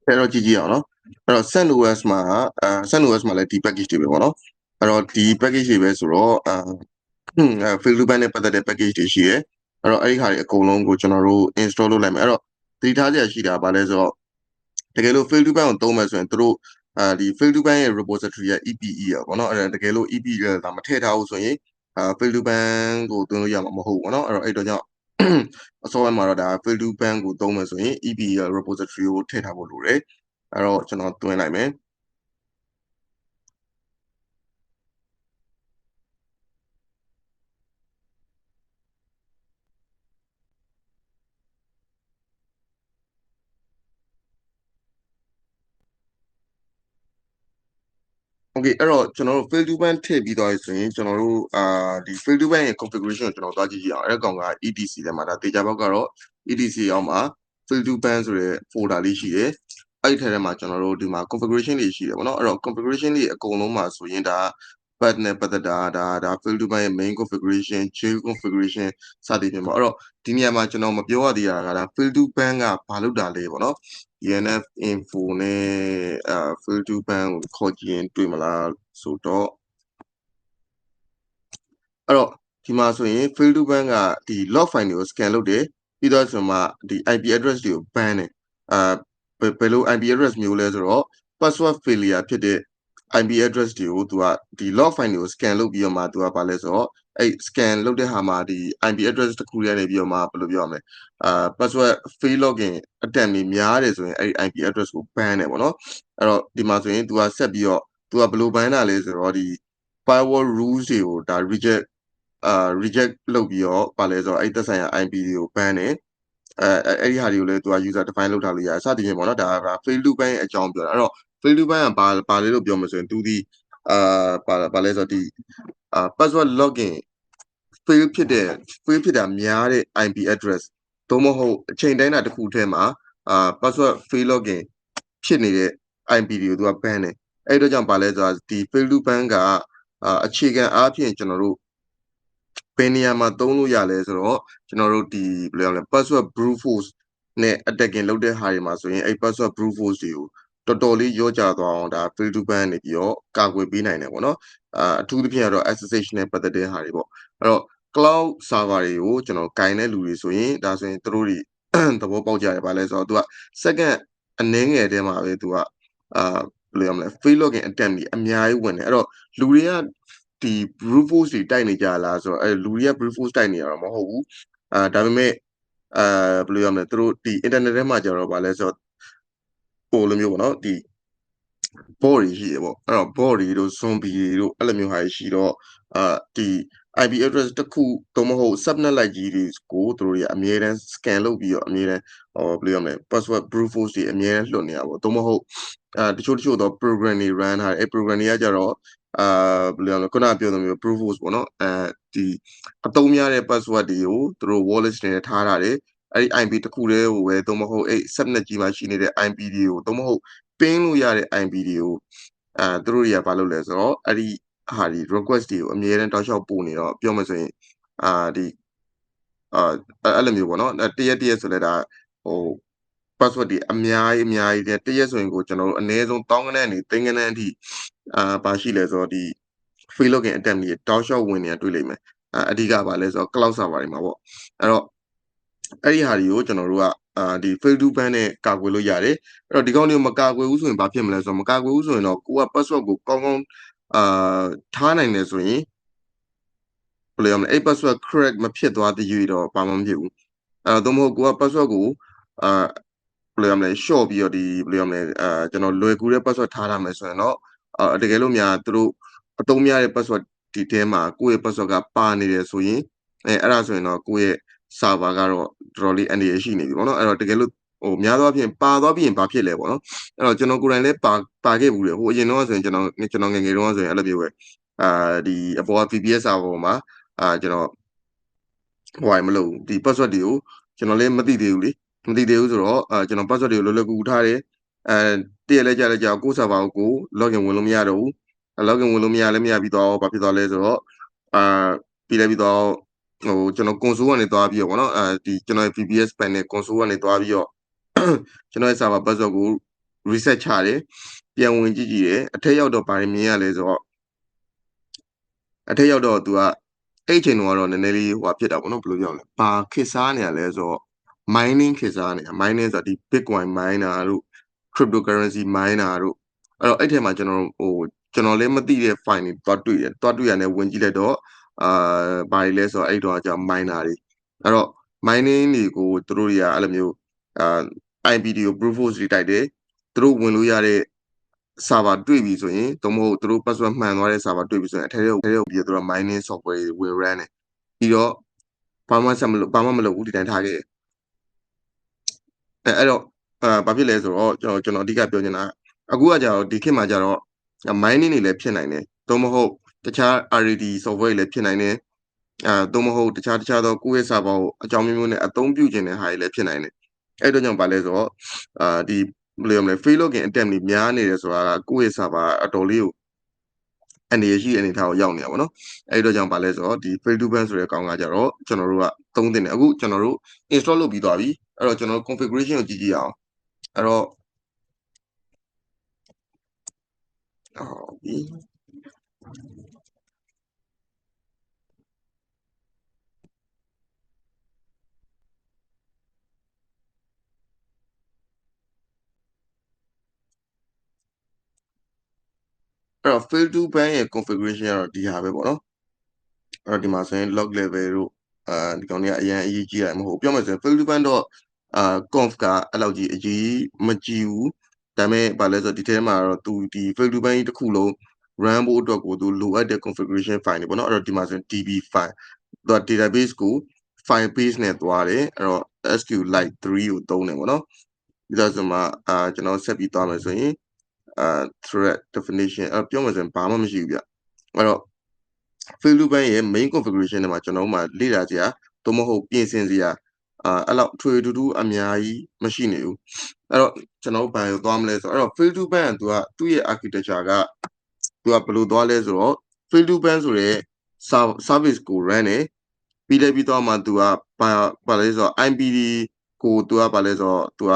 အဲ့တော့ကြည့်ကြည့်အောင်နော်အဲ့တော့ SendOS မှာSendOS မှာလည်းဒီ package တွေပဲပေါ့နော်အဲ့တော့ဒီ package တွေပဲဆိုတော့fail to ban နဲ့ပတ်သက်တဲ့ package တွေရှိတယ်အဲ့တော့အဲ့ဒီဟာတွေအကုန်လုံးကိုကျွန်တော်တို့ install လုပ်လိုက်မယ်အဲ့တော့သတိထားစရာရှိတာဗာလဲဆိုတော့တကယ်လို့ fail to ban ကိုသုံးမယ်ဆိုရင်တို့ဒီ fail to ban ရဲ့ repository ရဲ့ EPE อ่ะပေါ့နော်အဲ့ဒါတကယ်လို့ EPE ကဒါမထည့်ထားဘူးဆိုရင်fail to ban ကိုသွင်းလို့ရမှာမဟုတ်ဘူးပေါ့နော်အဲ့တော့အဲ့တော့ကြောင့်အစောပိုင်းမှာတော့ဒါ fail to ban ကိုသုံးမယ်ဆိုရင် EPE ရဲ့ repository ကိုထည့်ထားဖို့လိုတယ်အဲ့တော့ကျွန်တော်သွင်းလိုက်မယ်โอเคအဲ့တော့ကျွန်တော်တို့ fail to ban ထည့်ပြီးသွားပြီဆိုရင်ကျွန်တော်တို့ဒီ fail to ban ရဲ့ configuration ကိုကျွန်တော်သွားကြည့်ကြည့်အောင်အဲ့ကောင်က etc ထဲမှာဒါတေချာဘောက်ကတော့ etc အောက်မှာ fail to ban ဆိုတဲ့ folder လေးရှိတယ်အဲ့ဒီထဲမှာကျွန်တော်တို့ဒီမှာ configuration တွေရှိတယ်ပေါ့နော်အဲ့တော့ configuration တွေအကုန်လုံးမှာဆိုရင်ဒါ path နဲ့ပတ်သက်တာဒါ fail to ban ရဲ့ main configuration jail configuration စသည်ဖြင့်ပေါ့အဲ့တော့ဒီနေရာမှာကျွန်တော်မပြောရသေးတာကဒါ fail to ban ကဘာလုပ်တာလဲပေါ့နော် DNF info နဲ့fail to ban ကိုခေါ်ကြည့်ရင်တွေ့မလားဆိုတော့အဲ့တော့ဒီမှာဆိုရင် fail to ban ကဒီ log file တွေကို scan လုပ်တယ်ပြီးတော့ဆိုမှဒီ IP address တွေကို ban တယ်ဘယ်လို IP address မျိုးလဲဆိုတော့ password failure ဖြစ်တဲ့ IP address တွေကိုသူကဒီ log file တွေကို scan လုပ်ပြီးတော့မှသူကဘာလဲဆိုတော့အဲ့ scan လုပ်တဲ့ဟာမှာဒီ IP address တစ်ခုရနေပြီးတော့မှဘယ်လိုပြောရမလဲpassword fail login attempt တွေများတယ်ဆိုရင်အဲ့ IP address ကို ban တယ်ပေါ့နော်အဲ့တော့ဒီမှာဆိုရင်သူကဆက်ပြီးတော့သူကဘယ်လို ban တာလဲဆိုတော့ဒီ firewall rules တွေကိုဒါ reject လုပ်ပြီးတော့ဗာလဲဆိုတော့အဲ့သက်ဆိုင်ရာ IP တွေကို ban တယ်အဲ့ဒီဟာတွေကိုလည်းသူက user define လုပ်ထားလို့ရတယ်စသဖြင့်ပေါ့နော်ဒါက fail to ban ရဲ့အကြောင်းပြောတာအဲ့တော့ fail to ban ကဘာလဲလို့ပြောမှဆိုရင်သူဒီဘာလဲဆိုတော့ဒီpassword login fail ဖြစ်တာများတဲ့ IP address သို့မဟုတ်အချိန်တိုင်းတာတစ်ခုထဲမှာpassword fail login ဖြစ်နေတဲ့ IP တွေကိုသူက ban တယ်အဲ့တော့ကြောင့်ဘာလဲဆိုတော့ဒီ fail to ban ကအခြေခံအားဖြင့်ကျွန်တော်တို့ဘယ်နေရာမှာသုံးလို့ရလဲဆိုတော့ကျွန်တော်တို့ဒီဘယ်လိုရမလဲ password brute force နဲ့ attacking လုပ်တဲ့ဟာတွေမှာဆိုရင်အဲ့ password brute force တွေကိုတော်တော်လေးရောကြသွားအောင်ဒါ fail to ban နေပြီးတော့ကာကွယ်ပေးနိုင်တယ်ပေါ့နော်အထူးသဖြင့်ကတော့ SSH နဲ့ပတ်သက်တဲ့ဟာတွေပေါ့အဲ့တော့ cloud server တွေကိုကျွန်တော်ကင်တဲ့လူတွေဆိုရင်ဒါဆိုရင်သူတို့တွေသဘောပေါက်ကြတယ်ဗာလဲဆိုတော့သူက second အနည်းငယ်တည်းမှာပဲသူကဘယ်လိုရမလဲ fail login attempt တွေအများကြီးဝင်တယ်အဲ့တော့လူတွေကဒီ brute force တွေတိုက်နေကြလားဆိုတော့လူတွေက brute force တိုက်နေရတော့မဟုတ်ဘူးဒါပေမဲ့ဘယ်လိုရမလဲသူတို့ဒီ internet ထဲမှာကြတော့ဗာလဲဆိုတော့ဟိုလိုမျိုးပေါ့နော်ဒီ bot တွေရှိတယ်ပေါ့အဲ့တော့ bot တွေတို့ zombie တွေတို့အဲ့လိုမျိုးဟာတွေရှိတော့ဒီ IP address တစ်ခုသို့မဟုတ် subnet လိုက်ကြီးတွေကိုသူတို့တွေအမြဲတမ်း scan လုပ်ပြီးတော့အမြဲတမ်းဘယ်လိုရမလဲ password brute force တွေအမြဲတမ်းလွှတ်နေတာပေါ့သို့မဟုတ်တချို့သော program တွေ run ထားတယ်အဲ့ program တွေကကြတော့ဘယ်လိုရမလဲခုနပြောသလိုမျိုး brute force ပေါ့နော်ဒီအသုံးများတဲ့ password တွေကိုသူတို့ wallet တွေနဲ့ထားထားတယ်အဲ့ဒီ IP တစ်ခုတည်းကိုပဲသို့မဟုတ်အဲ့ subnet ကြီးမှာရှိနေတဲ့ IP တွေကိုသို့မဟုတ်ပင်းလို့ရတဲ့ IP တွေကိုသူတို့တွေကဘာလုပ်လဲဆိုတော့အဲ့ဒီဟာဒီ request တွေကိုအမြဲတမ်းတောက်လျှောက်ပို့နေတော့ပြောမယ်ဆိုရင်ဒီအဲ့လိုမျိုးပေါ့နော်တရက်ဆိုလဲဒါဟို password တွေအများကြီးတရက်ဆိုရင်ကိုကျွန်တော်တို့အနည်းဆုံးတောင်းကနန်းနေသိန်းကနန်းအထိဘာရှိလဲဆိုတော့ဒီ fail login attempt တွေတောက်လျှောက်ဝင်နေတာတွေ့လိမ့်မယ်အဓိကဘာလဲဆိုတော့ cloud server တွေမှာပေါ့အဲ့တော့အဲ့ဒီဟာတွေကိုကျွန်တော်တို့ကဒီ fail to ban နဲ့ကာကွယ်လို့ရတယ်အဲ့တော့ဒီကောင်တွေကိုမကာကွယ်ဘူးဆိုရင်ဘာဖြစ်မလဲဆိုတော့မကာကွယ်ဘူးဆိုရင်တော့ကိုက password ကိုကောင်းကောင်းထားနိုင်တယ်ဆိုရင်ဘယ်လိုရမလဲအဲ့ password crack မဖြစ်သွားသေး၍တော့ဘာမှမဖြစ်ဘူးသို့မဟုတ်ကိုက password ကိုဘယ်လိုရမလဲ short ပြီးတော့ဒီဘယ်လိုရမလဲကျွန်တော်လွယ်ကူတဲ့ password ထားထားမယ်ဆိုရင်တော့တကယ်လို့များသူတို့အသုံးများတဲ့ password ဒီထဲမှာကိုယ့်ရဲ့ password ကပါနေတယ်ဆိုရင်အဲ့ဒါဆိုရင်တော့ကိုယ့်ရဲ့ server ကတော့တော်တော်လေးအန္တရာယ်ရှိနေပြီပေါ့နော်အဲ့တော့တကယ်လို့ဟိုများသောအားဖြင့်ပါသွားပြီးရင်ဘာဖြစ်လဲပေါ့နော်အဲ့တော့ကျွန်တော်ကိုယ်တိုင်လည်းပါခဲ့ဘူးတယ်ဟိုအရင်တော့ဆိုရင်ကျွန်တော်ငယ်ငယ်တုန်းကဆိုရင်အဲ့လိုမျိုးပဲဒီအပေါ်က VPS server ပေါ်မှာကျွန်တော်ဟိုမလုပ်ဒီ password တွေကိုကျွန်တော်လည်းမသိသေးဘူးလေမသိသေးဘူးဆိုတော့ကျွန်တော် password တွေကိုလွယ်လွယ်ကူကူထားတယ်တည့်ရလဲကြကို server ကို login ဝင်လို့မရတော့ဘူး login ဝင်လို့မရပြီးတော့ဘာဖြစ်သွားလဲဆိုတော့ပြီးလိုက်ပြီးတော့ဟိုကျွန်တော် console ကနေသွားပြီးတော့ဗောနော်ဒီကျွန်တော် VPS panel console ကနေသွားပြီးတော့ကျွန်တော်ရဲ့ server password ကို reset ချတယ်ပြန်ဝင်ကြည့်တယ်အထက်ရောက်တော့ဘာမြင်ရလဲဆိုတော့အထက်ရောက်တော့သူကအဲ့အချိန်တုန်းကတော့နည်းနည်းလေးဟိုဖြစ်တာပေါ့နော်ဘယ်လိုပြောလဲဘာခေတ်စားနေရလဲဆိုတော့ mining ခေတ်စားနေတာ mining ဆိုတာဒီ bitcoin miner တို့ cryptocurrency miner တို့အဲ့တော့အဲ့ထဲမှာကျွန်တော်လည်းမသိတဲ့ file တွေတွားတွေ့ရတယ်ဝင်ကြည့်လိုက်တော့ဘာတွေလဲဆိုတော့အဲ့တော့ကြာ miner တွေအဲ့တော့ mining တွေကိုသူတို့တွေကအဲ့လိုမျိုးIPD ကို brute force တွေတိုက်တယ်သူတို့ဝင်လို့ရတဲ့ server တွေ့ပြီဆိုရင်တော့မဟုတ်သူတို့ password မှန်သွားတဲ့ server တွေ့ပြီဆိုရင်အထက်ရောက်ပြီးတော့သူတို့ mining software တွေဝင် run တယ်ပြီးတော့ဘာမှမလုပ်ဘူးဒီတိုင်းထားခဲ့အဲ့တော့ဘာဖြစ်လဲဆိုတော့ကျွန်တော်အဓိကပြောချင်တာအခုကကြတော့ဒီခေတ်မှာကြတော့ mining တွေလည်းဖြစ်နိုင်တယ်တော့မဟုတ်တခြား RAD software တွေလည်းဖြစ်နိုင်တယ်တော့မဟုတ်တခြားသောကိုယ့်ရဲ့ server ကိုအကြောင်းမျိုးနဲ့အသုံးပြုခြင်းတဲ့ဟာတွေလည်းဖြစ်နိုင်တယ်အဲ့တော့ကြောင့်ဘာလဲဆိုတော့ဒီဘယ်လိုရမလဲ free login attempt တွေများနေတယ်ဆိုတာကကိုယ့်ရဲ့ server အတော်လေးကိုအနေရရှိအနေထားကိုရောက်နေတာပေါ့နော်အဲ့တော့ကြောင့်ဘာလဲဆိုတော့ဒီ fail to ban ဆိုတဲ့ကောင်ကကြတော့ကျွန်တော်တို့ကသုံးသင့်တယ်အခုကျွန်တော်တို့ install လုပ်ပြီးသွားပြီအဲ့တော့ကျွန်တော်တို့ configuration ကိုကြည့်ကြည့်အောင်အဲ့တော့ဟုတ်ပြီအဲ့တော့ fail to ban ရဲ့ configuration ကတော့ဒီဟာပဲပေါ့နော်အဲ့တော့ဒီမှာဆိုရင် log level တို့ဒီကောင်တွေကအရင်အရေးကြီးတာမဟုတ်ပြောမယ်ဆိုရင် fail to ban တော့conf ကအဲ့လောက်ကြီးအရေးမကြီးဘူးဒါပေမဲ့ဗာလဲဆိုဒီထဲမှာတော့သူဒီ fail to ban ကြီးတစ်ခုလုံး run ဖို့အတွက်ကိုသူလိုအပ်တဲ့ configuration file တွေပေါ့နော်အဲ့တော့ဒီမှာဆိုရင် db file သူက database ကို file base နဲ့သွားတယ်အဲ့တော့ SQLite 3ကိုသုံးတယ်ပေါ့နော်ပြီးတော့ဆိုမှကျွန်တော်ဆက်ပြီးသွားမယ်ဆိုရင်thread definition ပြောမယ်ဆိုရင်ဘာမှမရှိဘူးဗျအဲ့တော့ fail to ban ရဲ့ main configuration ထဲမှာကျွန်တော်တို့မှာလေ့လာစရာသို့မဟုတ်ပြင်ဆင်စရာအဲ့လောက်ထွေထူးထူးအများကြီးမရှိနေဘူးအဲ့တော့ကျွန်တော်တို့ဘာကိုသွားမလဲဆိုတော့အဲ့တော့ fail to ban ကသူ့ရဲ့ architecture ကသူကဘယ်လိုသွားလဲဆိုတော့ fail to ban ဆိုတဲ့ service ကို run တယ်ပြီးလဲပြီးတော့မှသူကဘာလဲဆိုတော့ IPD ကိုသူကဘာလဲဆိုတော့သူက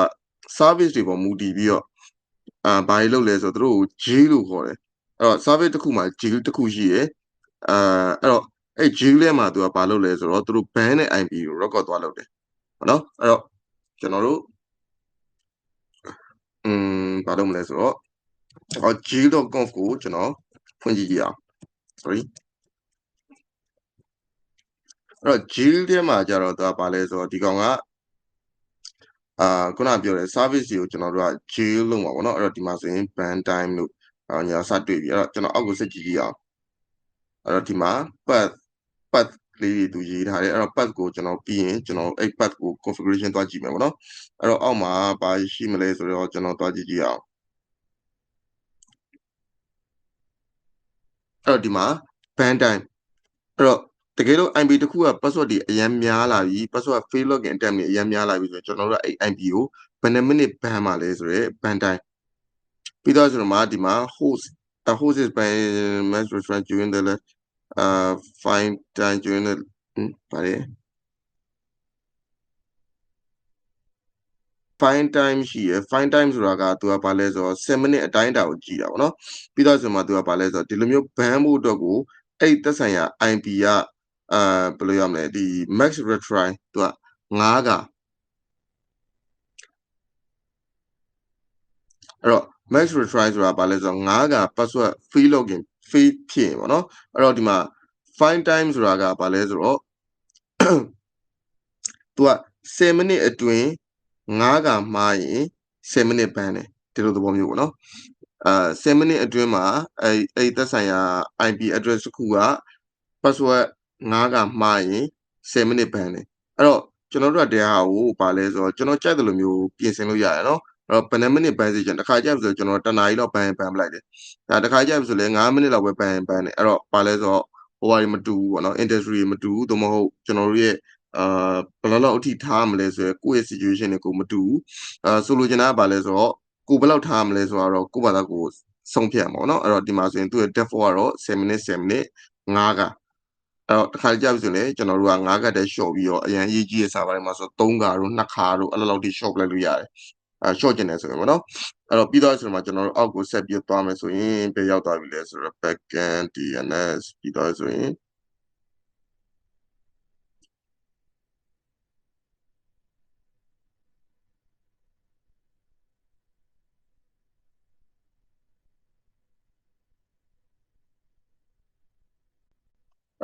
service တွေပေါ်မူတည်ပြီးတော့ဘာတွေလုပ်လဲဆိုတော့သူတို့ကို jail လို့ခေါ်တယ်အဲ့တော့ service တစ်ခုမှာ jail တစ်ခုရှိရယ်အဲ့တော့အဲ့ jail ထဲမှာသူကဘာလုပ်လဲဆိုတော့သူတို့ ban တဲ့ IP ကို record သွားလုပ်တယ်ဟုတ်နော်အဲ့တော့ကျွန်တော်တို့ဘာလုပ်မလဲဆိုတော့jail.conf ကိုကျွန်တော်ဖွင့်ကြည့်ကြအောင် sorry အဲ့တော့ jail ထဲမှာကြတော့သူကဘာလဲဆိုတော့ဒီကောင်ကခုနပြောတဲ့ service တွေကိုကျွန်တော်တို့က jail လုပ်မှာပေါ့နော်အဲ့တော့ဒီမှာဆိုရင် ban time လို့ညာစတွေ့ပြီအဲ့တော့ကျွန်တော်အောက်ကိုဆက်ကြည့်ကြည့်အောင်အဲ့တော့ဒီမှာ path လေးတွေသူရေးထားတယ်အဲ့တော့ path ကိုကျွန်တော်ပြီးရင်ကျွန်တော်အဲ့ path ကို configuration သွားကြည့်မယ်ပေါ့နော်အဲ့တော့အောက်မှာဘာရှိမလဲဆိုတော့ကျွန်တော်သွားကြည့်ကြည့်အောင်အဲ့တော့ဒီမှာ ban time အဲ့တော့တကယ်လို့ IP တစ်ခုက password တွေအရင်များလာပြီ password fail login attempt တွေအရင်များလာပြီဆိုရင်ကျွန်တော်တို့ကအဲ့ IP ကိုဘယ်နှမိနစ် ban မှာလဲဆိုတော့ ban time ပြီးတော့ဆိုတော့ဒီမှာ host is by mass restaurant during the find time during the ဗါလဲ fine time ရှိရယ် fine time ဆိုတာကသူကဘာလဲဆိုတော့7မိနစ်အတိုင်းအတာကိုကြည့်တာပေါ့နော်ပြီးတော့ဆိုမှသူကဘာလဲဆိုတော့ဒီလိုမျိုး ban ဖို့အတွက်ကိုအဲ့သက်ဆိုင်ရာ IP ကဘယ်လိုရမလဲဒီ max retry သူက9ကအဲ့တော့ max retry ဆိုတာဘာလဲဆိုတော့9က password free login free ဖြစ်ရင်ပေါ့နော်အဲ့တော့ဒီမှာ fine time ဆိုတာကဘာလဲဆိုတော့သူက10မိနစ်အတွင်း9ကမှားရင်10မိနစ် ban တယ်ဒီလိုသဘောမျိုးပေါ့နော်10မိနစ်အတွင်းမှာအဲ့သက်ဆိုင်ရာ IP address တစ်ခုက password 9ကမှားရင်10မိနစ် ban တယ်အဲ့တော့ကျွန်တော်တို့ကတရားကိုပါလဲဆိုတော့ကျွန်တော်ကြိုက်တယ်လို့မျိုးပြင်ဆင်လို့ရတယ်နော်အဲ့တော့ဘယ်နှမိနစ် ban စီချင်တစ်ခါကြိုက်ပြီဆိုကျွန်တော်တနားရီလောက် ban ပလိုက်တယ်ဒါတစ်ခါကြိုက်ပြီဆိုလဲ9မိနစ်လောက်ပဲ ban တယ်အဲ့တော့ပါလဲဆိုတော့ဟိုဟာတွေမတူဘူးပေါ့နော် industry တွေမတူဘူးသို့မဟုတ်ကျွန်တော်တို့ရဲ့ဘယ်လောက်အထိထားမလဲဆိုရယ်ကိုယ့်ရဲ့ situation တွေကိုမတူဘူးဆိုလိုချင်တာကဘာလဲဆိုတော့ကိုဘယ်လောက်ထားမလဲဆိုတော့ကိုယ့်ဘာသာကိုဆုံးဖြတ်မှာပေါ့နော်အဲ့တော့ဒီမှာဆိုရင်သူ့ရဲ့ default ကတော့10မိနစ်10မိနစ်9ကအဲ့တော့တစ်ခါကြပြီဆိုရင်ကျွန်တော်တို့က9ကတည်း short ပြီးတော့အရင်အရေးကြီးတဲ့ server တွေမှာဆို3ခါတို့2ခါတို့အဲ့လိုလောက်ထိ short လိုက်လို့ရတယ် short ကျင်တယ်ဆိုရင်ပေါ့နော်အဲ့တော့ပြီးတော့ဆိုတော့ကျွန်တော်တို့အောက်ကိုဆက်ပြီးသွားမယ်ဆိုရင်ဘယ်ရောက်သွားပြီလဲဆိုတော့ backend DNS ပြီးတော့ဆိုရင်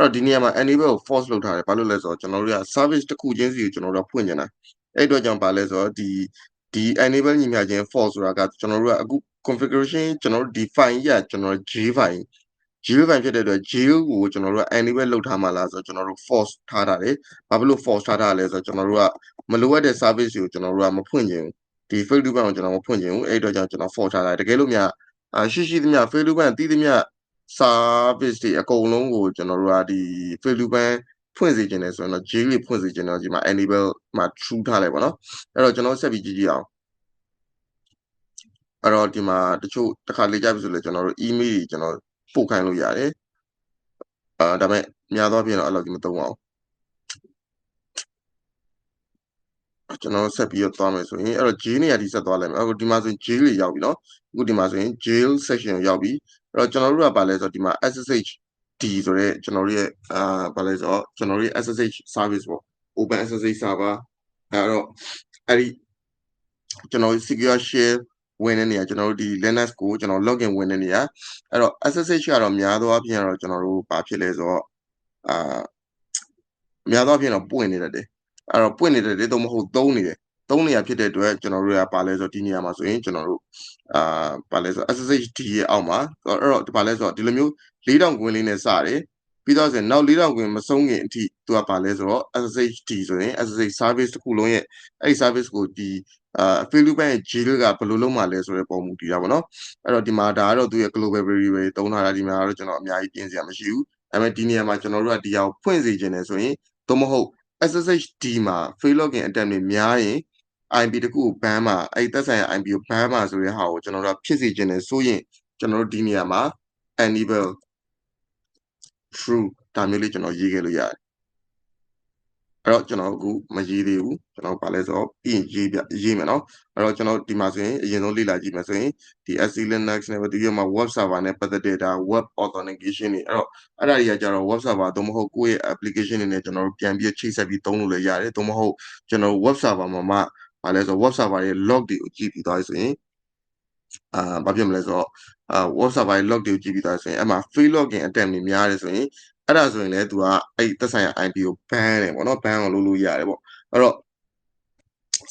အဲ့တော့ဒီနေရာမှာ enable ကို force လုပ်ထားတယ်ဘာလို့လဲဆိုတော့ကျွန်တော်တို့က service တစ်ခုချင်းစီကိုကျွန်တော်တို့ဖွင့်နေတာအဲ့အတွက်ကြောင့်ဘာလဲဆိုတော့ဒီ enable ညီမျှခြင်း force ဆိုတာကကျွန်တော်တို့ကအခု configuration ကျွန်တော်တို့ဒီ file ကြီးကကျွန်တော်တို့ J file ဖြစ်တဲ့အတွက် J ကိုကျွန်တော်တို့က enable လုပ်ထားမှလားဆိုတော့ကျွန်တော်တို့ force ထားတာလေဘာဖြစ်လို့ force ထားတာလဲဆိုတော့ကျွန်တော်တို့ကမလိုအပ်တဲ့ service ကိုကျွန်တော်တို့ကမဖွင့်ချင်ဘူးဒီ fail to ban ကိုကျွန်တော်မဖွင့်ချင်ဘူးအဲ့အတွက်ကြောင့်ကျွန်တော် force ထားတာတကယ်လို့များရှိသမျှ fail to ban တည်သမျှ service တွေအကုန်လုံးကိုကျွန်တော်တို့ကဒီ fail to ban ဖွင့်စေချင်တယ်ဆိုရင်တော့ J လေးဖွင့်စေချင်တော့ဒီမှာ enable မှာ true ထားလိုက်ပါတော့အဲ့တော့ကျွန်တော်ဆက်ပြီးကြည့်ကြည့်အောင်အဲ့တော့ဒီမှာတချို့တစ်ခါလေ့ကြပြီဆိုလဲကျွန်တော်တို့ email ကြီးကျွန်တော်ပို့ခိုင်းလို့ရတယ်ဒါပေမဲ့များသောအားဖြင့်တော့အဲ့လိုကြီးမသုံးပါဘူးကျွန်တော်ဆက်ပြီးတော့သွားမယ်ဆိုရင်အဲ့တော့ J နေရာဒီဆက်သွားလိုက်မယ်အခုဒီမှာဆိုရင် J လေးရောက်ပြီเนาะအခုဒီမှာဆိုရင် jail section ကိုရောက်ပြီအဲ့တော့ကျွန်တော်တို့ကပါလဲဆိုတော့ဒီမှာ SSH D ဆိုတော့ကျွန်တော်တို့ရဲ့ပါလဲဆိုတော့ကျွန်တော်တို့ရဲ့ SSH service ပေါ့ open SSH server အဲ့တော့အဲ့ဒီကျွန်တော် secure share ဝင်တဲ့နေရာကျွန်တော်တို့ဒီ Linux ကိုကျွန်တော် login ဝင်တဲ့နေရာအဲ့တော့ SSH ကတော့များသောအားဖြင့်တော့ကျွန်တော်တို့ဘာဖြစ်လဲဆိုတော့များသောအားဖြင့်တော့ပွင့်နေတတ်တယ်အဲ့တော့ပွင့်နေတတ်တယ်တော့မဟုတ်သုံးနေတယ်သုံးနေရဖြစ်တဲ့အတွက်ကျွန်တော်တို့ကပါလဲဆိုတော့ဒီနေရာမှာဆိုရင်ကျွန်တော်တို့ပါလဲဆိုတော့ SSHD ရဲ့အောက်မှာအဲ့တော့ပါလဲဆိုတော့ဒီလိုမျိုး4000ကွင်းလေးနဲ့စတယ်ပြီးတော့ဆိုရင်နောက်4000ကွင်းမဆုံးခင်အထိသူကပါလဲဆိုတော့ SSHD ဆိုရင် SSH service တစ်ခုလုံးရဲ့အဲ့ဒီ service ကိုဒီPhilippine ရဲ့ jail ကဘယ်လိုလုပ်မှလဲဆိုတဲ့ပုံမူတည်တာပေါ့နော်အဲ့တော့ဒီမှာဒါကတော့သူရဲ့ global variable တုံးထားတာဒီမှာကတော့ကျွန်တော်အများကြီးပြင်စရာမရှိဘူးဒါပေမဲ့ဒီနေရာမှာကျွန်တော်တို့ကဒီအောင်ဖွင့်စေခြင်းတယ်ဆိုရင်သို့မဟုတ် SSHD မှာ fail login attempt တွေများရင် IP တခုကို ban မှာအဲ့သက်ဆိုင်ရာ IP ကို ban မှာဆိုတဲ့ဟာကိုကျွန်တော်တို့ဖြစ်စေခြင်းတယ်ဆိုရင်ကျွန်တော်တို့ဒီနေရာမှာ enable true ဒါမျိုးလေးကျွန်တော်ရေးခဲ့လို့ရတယ်အဲ့တော့ကျွန်တော်အခုမရေးသေးဘူးကျွန်တော်ဗာလဲဆိုတော့ပြီးရင်ရေးမယ်နော်အဲ့တော့ကျွန်တော်ဒီမှာဆိုရင်အရင်ဆုံးလေ့လာကြည့်မယ်ဆိုရင်ဒီ SC Linux နဲ့ဒီမှာ web server နဲ့ပတ်သက်တဲ့ဒါ web authentication တွေအဲ့တော့အဲ့ဒါတွေကကြတော့ web server သို့မဟုတ်ကိုယ့်ရဲ့ application တွေနဲ့ကျွန်တော်တို့ပြန်ပြီးချိတ်ဆက်ပြီးသုံးလို့လည်းရတယ်သို့မဟုတ်ကျွန်တော် web server မှာမှဗာလဲဆို web server ရဲ့ log တွေကိုကြည့်ပြီးသွားဆိုရင်ဘာဖြစ်မလဲဆိုတော့web server ရဲ့ log တွေကိုကြည့်ပြီးသားဆိုရင်အဲ့မှာ fail login attempt တွေများတယ်ဆိုရင်အဲ့ဒါဆိုရင်လည်းသူကအဲ့သက်ဆိုင်ရာ IP ကို ban တယ်ပေါ့နော် ban အောင်လုပ်လို့ရတယ်ပေါ့အဲ့တော့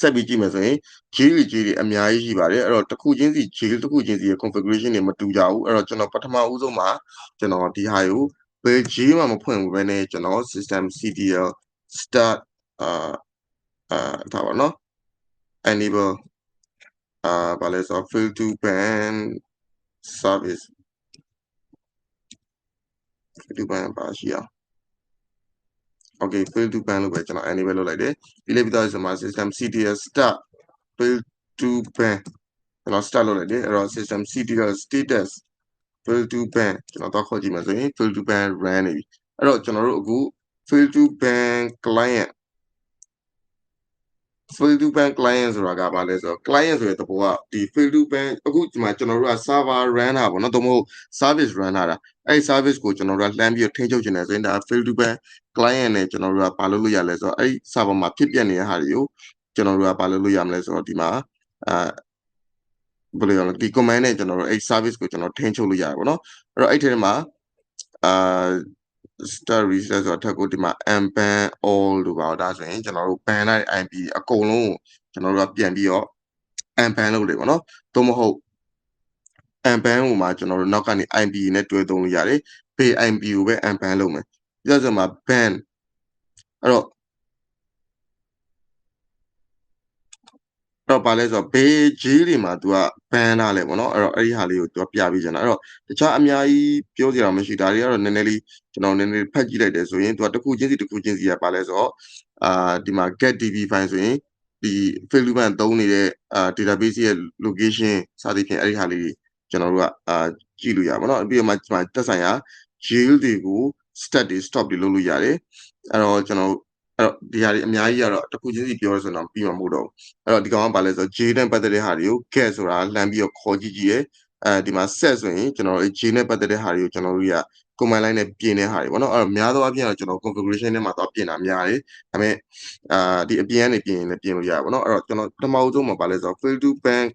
ဆက်ပြီးကြည့်မယ်ဆိုရင် jail တွေအများကြီးရှိပါတယ်အဲ့တော့တစ်ခုချင်းစီ jail တစ်ခုချင်းစီရဲ့ configuration တွေမတူကြဘူးအဲ့တော့ကျွန်တော်ပထမဦးဆုံးမှာကျွန်တော်ဒီဟာကိုဘယ် jail မှမဖွင့်ဘူးပဲနဲ့ကျွန်တော် systemctl start ဒါပါနော် enableဗာလဲဆို fail to ban service ဒီဘက်ပါရှိအောင် okay fail to ban လို့ပဲကျွန်တော် enable လုပ်လိုက်တယ်ဒီလေးပြီးတော့ဆိုမှာ system ctl start fail to ban ကျွန်တော် start လုပ်လိုက်တယ်အဲ့တော့ system ctl status fail to ban ကျွန်တော်တော့ခေါ်ကြည့်မယ်ဆိုရင် fail to ban run နေပြီအဲ့တော့ကျွန်တော်တို့အခု fail to ban client fail to ban client ဆိုတာကဘာလဲဆိုတော့ client ဆိုတဲ့သဘောကဒီ fail to ban အခုဒီမှာကျွန်တော်တို့က server run တာပေါ့နော်သို့မဟုတ် service run တာအဲ့ service ကိုကျွန်တော်တို့ကလှမ်းပြီးထိန်းချုပ်နေတယ်ဆိုရင်ဒါ fail to ban client နဲ့ကျွန်တော်တို့ကဘာလုပ်လို့ရလဲဆိုတော့အဲ့ server မှာဖြစ်ပျက်နေတဲ့ဟာတွေကိုကျွန်တော်တို့ကဘာလုပ်လို့ရမလဲဆိုတော့ဒီမှာဘယ်လိုရလဲဒီ command နဲ့ကျွန်တော်တို့အဲ့ service ကိုကျွန်တော်ထိန်းချုပ်လို့ရတယ်ပေါ့နော်အဲ့တော့အဲ့ထဲမှာstart reset ဆိုတော့ထပ်ကိုဒီမှာ unban all လို့ပါတော့ဒါဆိုရင်ကျွန်တော်တို့ ban လိုက် IP အကုန်လုံးကိုကျွန်တော်တို့ကပြန်ပြီးတော့ unban လုပ်တယ်ပေါ့နော်သို့မဟုတ် unban ကိုမှကျွန်တော်တို့နောက်ကနေ IP နဲ့တွဲသုံးလို့ရတယ်ဘယ် IP ကိုပဲ unban လုပ်မယ်ပြီးတော့ဆိုမှာ ban အဲ့တော့ပါလဲဆိုတော့ဘေးကြီးတွေမှာ तू က ban ထားလဲပေါ့နော်အဲ့တော့အဲ့ဒီဟာလေးကို तू ကပြပေးချင်တာအဲ့တော့တခြားအများကြီးပြောစရာမရှိဒါတွေကတော့နည်းနည်းလေးကျွန်တော်နည်းနည်းဖတ်ကြည့်လိုက်တယ်ဆိုရင် तू ကတစ်ခုချင်းစီကပါလဲဆိုတော့ဒီမှာ get db file ဆိုရင်ဒီ Philippine သုံးနေတဲ့database ရဲ့ location စသဖြင့်အဲ့ဒီဟာလေးကျွန်တော်တို့ကကြည့်လို့ရပါတော့ပြီးတော့မှတက်ဆိုင်ရာ jail တွေကို stat တွေ stop တွေလုပ်လို့ရတယ်အဲ့တော့ကျွန်တော် အဲ့တော့ဒီဟာတွေအများကြီးကတော့တစ်ခုချင်းစီပြောရဆိုတော့ပြီးမှာမဟုတ်တော့အဲ့တော့ဒီကောင်ကဘာလဲဆိုတော့ J နဲ့ပတ်သက်တဲ့ဟာတွေကို get ဆိုတာလှမ်းပြီးတော့ခေါ်ကြည့်ကြည့်ရဲဒီမှာ set ဆိုရင်ကျွန်တော်တို့ J နဲ့ပတ်သက်တဲ့ဟာတွေကိုကျွန်တော်တို့က command line နဲ့ပြင်တဲ့ဟာတွေပေါ့နော်အဲ့တော့များသောအားဖြင့်တော့ကျွန်တော် configuration ထဲမှာတော့ပြင်တာများတယ်ဒါပေမဲ့ဒီအပြင်ကနေပြင်ရင်လည်းပြင်လို့ရပါဘောနော်အဲ့တော့ကျွန်တော်ပထမဆုံးမှာဘာလဲဆိုတော့ fail to ban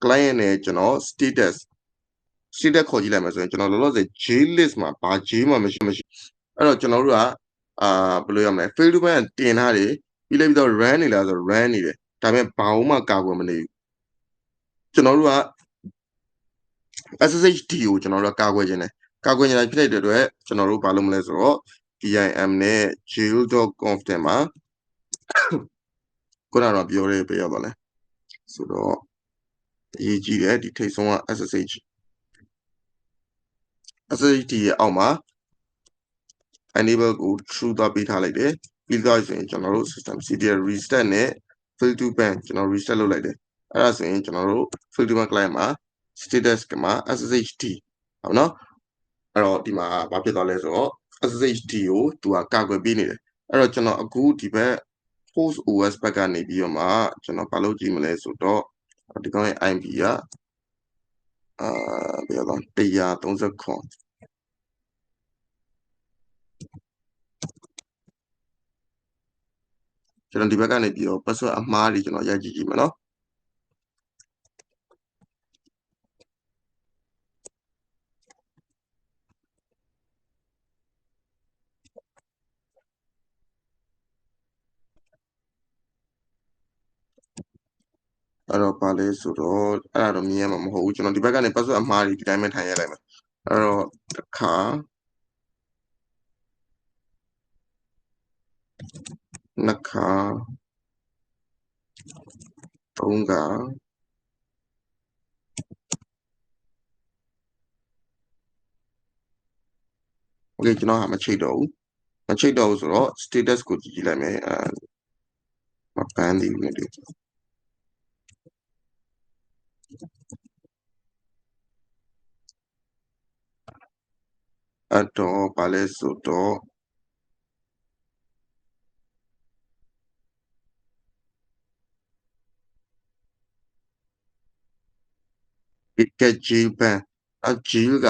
client နဲ့ကျွန်တော် status ခေါ်ကြည့်လိုက်မယ်ဆိုရင်ကျွန်တော်လောလောဆယ် J list မှာဘာ J မှမရှိအဲ့တော့ကျွန်တော်တို့ကဘယ်လိုရမလဲ fail to ban တင်ထားတယ်ပြီးလိုက်ပြီးတော့ run နေလားဆိုတော့ run နေတယ်ဒါပေမဲ့ဘာမှကာကွယ်မနေဘူးကျွန်တော်တို့က SSHD ကိုကျွန်တော်တို့ကာကွယ်ခြင်းတယ်ကာကွယ်ခြင်းဖြစ်တဲ့အတွက်ကျွန်တော်တို့ဘာလုပ်မလဲဆိုတော့ PIM နဲ့ jail.conf တင်မှာခုနကတော့ပြောရဲပြရပါလဲဆိုတော့အရေးကြီးတယ်ဒီထိတ်ဆုံးက SSHD ရဲ့အောက်မှာ enable ကို true သွားပေးထားလိုက်တယ်ပြီးတော့ဆိုရင်ကျွန်တော်တို့ system ctl reset နဲ့ fail to ban ကျွန်တော် reset လုပ်လိုက်တယ်အဲ့ဒါဆိုရင်ကျွန်တော်တို့ fail to ban client မှာ status မှာ SSHD ဟုတ်နော်အဲ့တော့ဒီမှာဘာဖြစ်သွားလဲဆိုတော့ SSHD ကိုသူကကာကွယ်ပေးနေတယ်အဲ့တော့ကျွန်တော်အခုဒီဘက် host OS ဘက်ကနေပြီးတော့မှကျွန်တော်ဘာလုပ်ကြည့်မလဲဆိုတော့ဒီကောင်ရဲ့ IP ကဘယ်လိုလဲ139ကျွန်တော်ဒီဘက်ကနေပြီးတော့ password အမှားတွေကျွန်တော်ရိုက်ကြည့်ကြည့်မယ်နော်အဲ့တော့ပါလဲဆိုတော့အဲ့ဒါတော့မြင်ရမှာမဟုတ်ဘူးကျွန်တော်ဒီဘက်ကနေ password အမှားတွေဒီတိုင်းပဲထိုင်ရလိုက်မယ်အဲ့တော့တစ်ခါနှစ်ခါသုံးခါโอเคကျွန်တော်ဟာမချိတ်တော့ဘူးဆိုတော့ status ကိုကြည့်ကြည့်လိုက်မယ်မပန်းသေးဘူးလေအဲ့တော့ဘာလဲဆိုတော့get jail ban jail က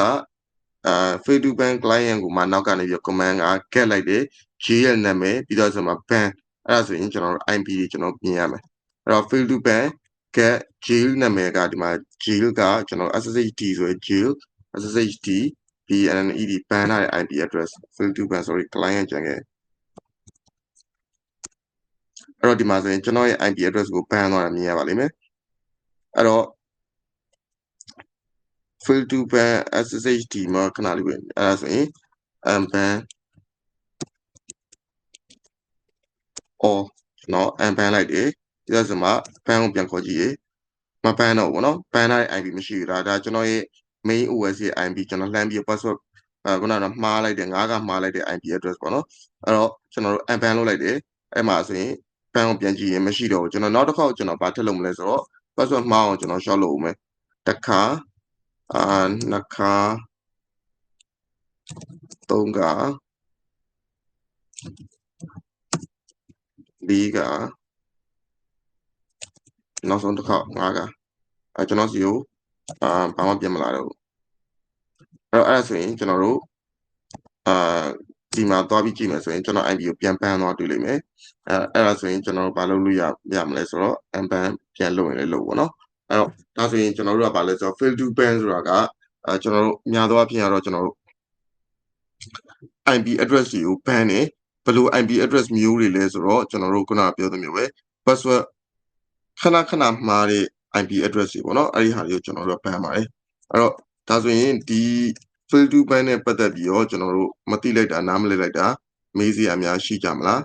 fail to ban client ကိုမှနောက်ကနေပြီး command က get လိုက်တယ် jail ရဲ့နာမည်ပြီးတော့ဆိုမှ ban အဲ့ဒါဆိုရင်ကျွန်တော်တို့ IP တွေကျွန်တော်ပြင်ရမယ်အဲ့တော့ fail to ban get jail နာမည်ကဒီမှာ jail ကကျွန်တော် SSHD ဆိုရင် jail SSHD BNED ban ထားတဲ့ IP address fail to ban sorry client ကျန်ခဲ့အဲ့တော့ဒီမှာဆိုရင်ကျွန်တော်ရဲ့ IP address ကို ban သွားတာမြင်ရပါလိမ့်မယ်အဲ့တော့ fail to ban SSHD မှာခဏလေးပဲအဲ့ဒါဆိုရင် ban or ကျွန်တော် ban လိုက်တယ်ဒီလိုဆိုမှ ban ကိုပြန်ခေါ်ကြည့်ရေမ ban တော့ဘူးเนาะ ban ထားတဲ့ IP မရှိဘူးဒါကျွန်တော်ရဲ့ main OS ရဲ့ IP ကျွန်တော်လှမ်းပြီး password ခုနကမှားလိုက်တယ်ငါးကမှားလိုက်တဲ့ IP address ပေါ့နော်အဲ့တော့ကျွန်တော်တို့ ban လုပ်လိုက်တယ်အဲ့မှာဆိုရင် ban ကိုပြန်ကြည့်ရင်မရှိတော့ဘူးကျွန်တော်နောက်တစ်ခေါက်ကျွန်တော်ဘာထည့်လုပ်မလဲဆိုတော့ password မှားအောင်ကျွန်တော် short လုပ်ဦးမယ်တစ်ခါနှစ်ခါသုံးခါလေးခါနောက်ဆုံးတစ်ခေါက်ငါးခါကျွန်တော်စီကိုဘာမှပြင်မလာတော့ဘူးအဲ့ဒါဆိုရင်ကျွန်တော်တို့ဒီမှာသွားပြီးကြည့်မယ်ဆိုရင်ကျွန်တော် IP ကိုပြန်ပန်းသွားတွေ့လိမ့်မယ်အဲ့ဒါဆိုရင်ကျွန်တော်တို့ဘာလုပ်လို့ရမလဲဆိုတော့ ban ပြန်လုပ်ရင်လည်းလုပ်ပေါ့နော်အဲ့တော့ဒါဆိုရင်ကျွန်တော်တို့ကဘာလဲဆိုတော့ fail to ban ဆိုတာကကျွန်တော်တို့များသောအားဖြင့်ကတော့ကျွန်တော်တို့ IP address တွေကို ban တယ်ဘယ်လို IP address မျိုးတွေလဲဆိုတော့ကျွန်တော်တို့ခုနကပြောသလိုမျိုးပဲ password ခဏမှားတဲ့ IP address တွေပေါ့နော်အဲ့ဒီဟာတွေကိုကျွန်တော်တို့ ban ပါတယ်အဲ့တော့ဒါဆိုရင်ဒီ fail to ban နဲ့ပတ်သက်ပြီးတော့ကျွန်တော်တို့မသိလိုက်တာနားမလည်လိုက်တာမေးစရာများရှိကြမလား